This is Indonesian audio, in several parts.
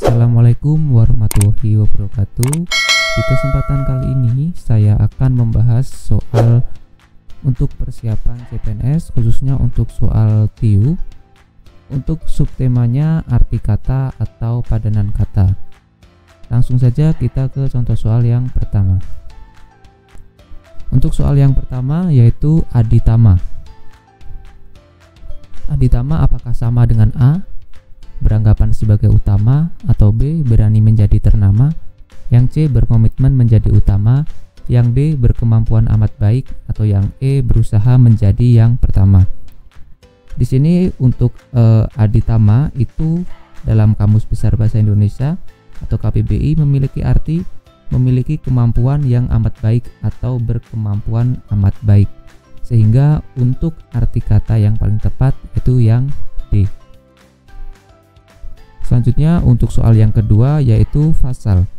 Assalamualaikum warahmatullahi wabarakatuh. Di kesempatan kali ini saya akan membahas soal untuk persiapan CPNS, khususnya untuk soal TIU. Untuk subtemanya arti kata atau padanan kata. Langsung saja kita ke contoh soal yang pertama. Untuk soal yang pertama yaitu aditama. Aditama apakah sama dengan A, beranggapan sebagai utama, atau B, berani menjadi ternama, yang C, berkomitmen menjadi utama, yang D, berkemampuan amat baik, atau yang E, berusaha menjadi yang pertama. Di sini untuk aditama itu dalam Kamus Besar Bahasa Indonesia atau KBBI memiliki arti memiliki kemampuan yang amat baik atau berkemampuan amat baik. Sehingga untuk arti kata yang paling tepat itu yang D. Selanjutnya untuk soal yang kedua yaitu fasal.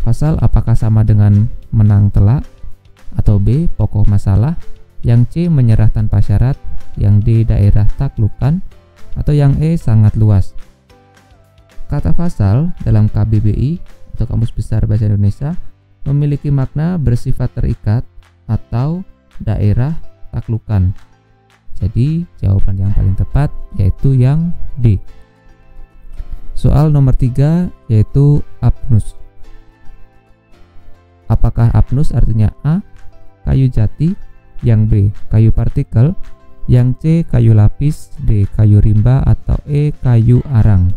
Fasal apakah sama dengan menang telak, atau B, pokok masalah, yang C, menyerah tanpa syarat, yang D, daerah taklukan, atau yang E, sangat luas. Kata fasal dalam KBBI atau Kamus Besar Bahasa Indonesia memiliki makna bersifat terikat atau daerah taklukan. Jadi jawaban yang paling tepat yaitu yang D. Soal nomor 3 yaitu apnus. Apakah apnus artinya A, kayu jati, yang B, kayu partikel, yang C, kayu lapis, D, kayu rimba, atau E, kayu arang.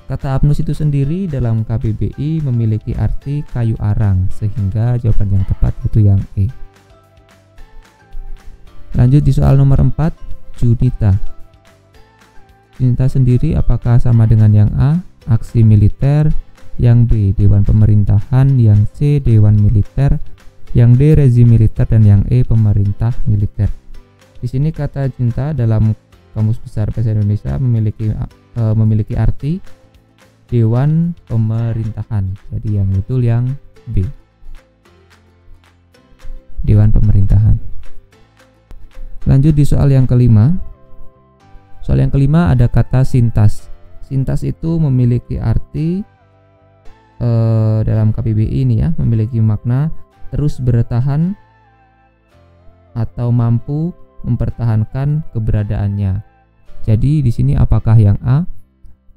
Kata apnus itu sendiri dalam KBBI memiliki arti kayu arang, sehingga jawaban yang tepat itu yang E. Lanjut di soal nomor 4, junita. Junita sendiri apakah sama dengan yang A, aksi militer, yang B, dewan pemerintahan, yang C, dewan militer, yang D, rezim militer, dan yang E, pemerintah militer. Di sini kata junta dalam Kamus Besar Bahasa Indonesia memiliki arti dewan pemerintahan. Jadi yang betul yang B, dewan pemerintahan. Lanjut di soal yang kelima. Soal yang kelima ada kata sintas. Sintas itu memiliki arti dalam KBBI ini ya, memiliki makna terus bertahan atau mampu mempertahankan keberadaannya. Jadi di sini apakah yang A,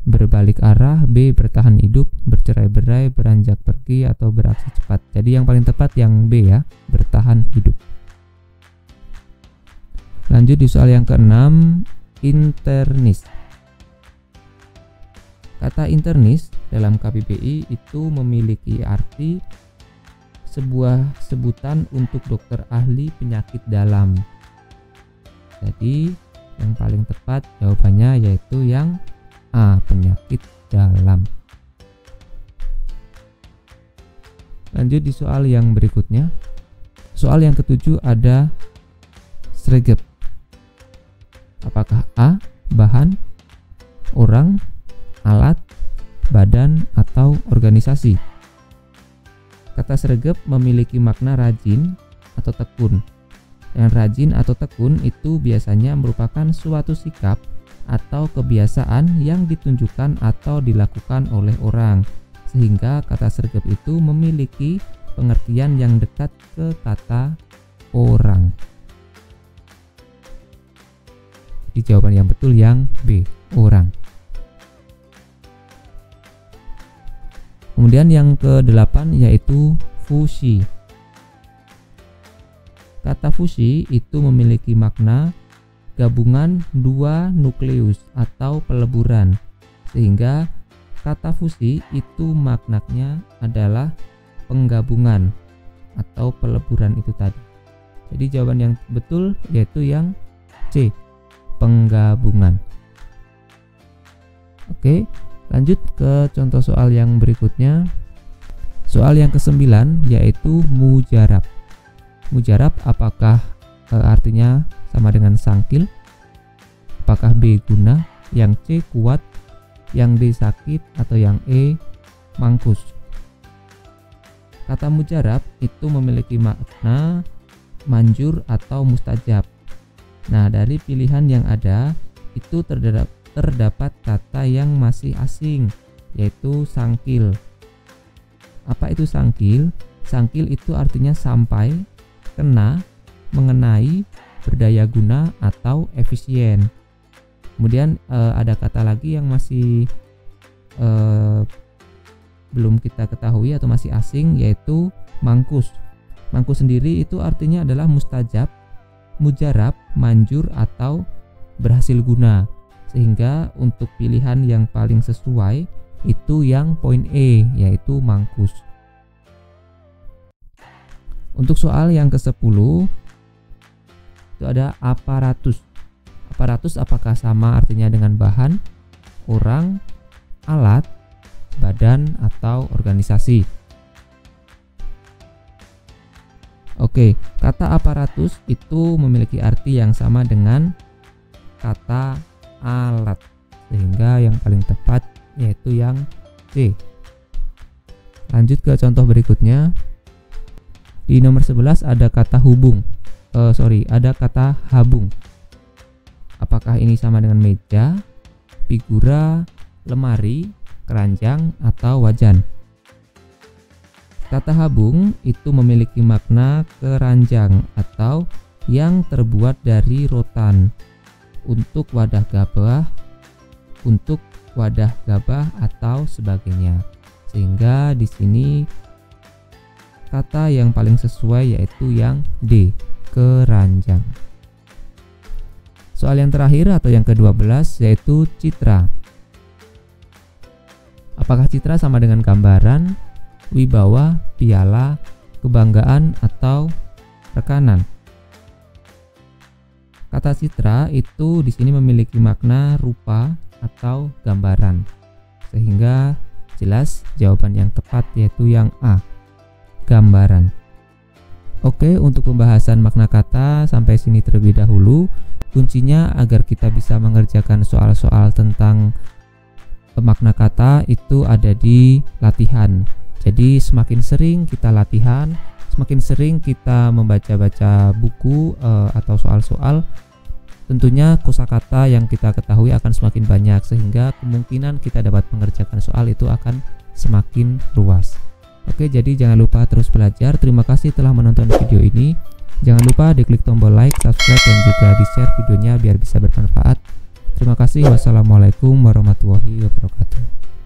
berbalik arah, B, bertahan hidup, bercerai-berai, beranjak pergi, atau beraksi cepat? Jadi yang paling tepat yang B ya, bertahan hidup. Lanjut di soal yang keenam, internis. Kata internis dalam KBBI itu memiliki arti sebuah sebutan untuk dokter ahli penyakit dalam. Jadi yang paling tepat jawabannya yaitu yang A, penyakit dalam. Lanjut di soal yang berikutnya. Soal yang ketujuh ada sregep. Apakah A, bahan, orang, alat, badan, atau organisasi? Kata sregep memiliki makna rajin atau tekun. Yang rajin atau tekun itu biasanya merupakan suatu sikap atau kebiasaan yang ditunjukkan atau dilakukan oleh orang, sehingga kata sregep itu memiliki pengertian yang dekat ke kata orang. Di jawaban yang betul yang B, orang. Kemudian yang ke-8 yaitu fusi. Kata fusi itu memiliki makna gabungan dua nukleus atau peleburan, sehingga kata fusi itu maknanya adalah penggabungan atau peleburan itu tadi. Jadi jawaban yang betul yaitu yang C, penggabungan. Oke, lanjut ke contoh soal yang berikutnya. Soal yang ke-9 yaitu mujarab. Mujarab apakah artinya sama dengan sangkil? Apakah B, guna, yang C, kuat, yang D, sakit, atau yang E, mangkus? Kata mujarab itu memiliki makna manjur atau mustajab. Nah, dari pilihan yang ada itu terdapat kata yang masih asing, yaitu sangkil. Apa itu sangkil? Sangkil itu artinya sampai, kena, mengenai, berdaya guna, atau efisien. Kemudian ada kata lagi yang masih belum kita ketahui atau masih asing, yaitu mangkus. Mangkus sendiri itu artinya adalah mustajab, mujarab, manjur, atau berhasil guna. Sehingga untuk pilihan yang paling sesuai itu yang poin E, yaitu mangkus. Untuk soal yang ke-10 itu ada aparatus. Aparatus apakah sama artinya dengan bahan, orang, alat, badan, atau organisasi? Oke, kata aparatus itu memiliki arti yang sama dengan kata alat, sehingga yang paling tepat yaitu yang C. Lanjut ke contoh berikutnya. Di nomor 11 ada kata ada kata habung. Apakah ini sama dengan meja, figura, lemari, keranjang, atau wajan? Kata habung itu memiliki makna keranjang atau yang terbuat dari rotan untuk wadah gabah atau sebagainya. Sehingga di sini kata yang paling sesuai yaitu yang D, keranjang. Soal yang terakhir atau yang ke-12 yaitu citra. Apakah citra sama dengan gambaran, wibawa, piala, kebanggaan, atau rekanan? Kata citra itu di sini memiliki makna rupa atau gambaran, sehingga jelas jawaban yang tepat yaitu yang A, gambaran. Oke, untuk pembahasan makna kata sampai sini terlebih dahulu. Kuncinya agar kita bisa mengerjakan soal-soal tentang makna kata itu ada di latihan. Jadi semakin sering kita latihan, semakin sering kita membaca-baca buku atau soal-soal, tentunya kosakata yang kita ketahui akan semakin banyak, sehingga kemungkinan kita dapat mengerjakan soal itu akan semakin luas. Oke, jadi jangan lupa terus belajar. Terima kasih telah menonton video ini. Jangan lupa diklik tombol like, subscribe, dan juga di-share videonya biar bisa bermanfaat. Terima kasih. Wassalamualaikum warahmatullahi wabarakatuh.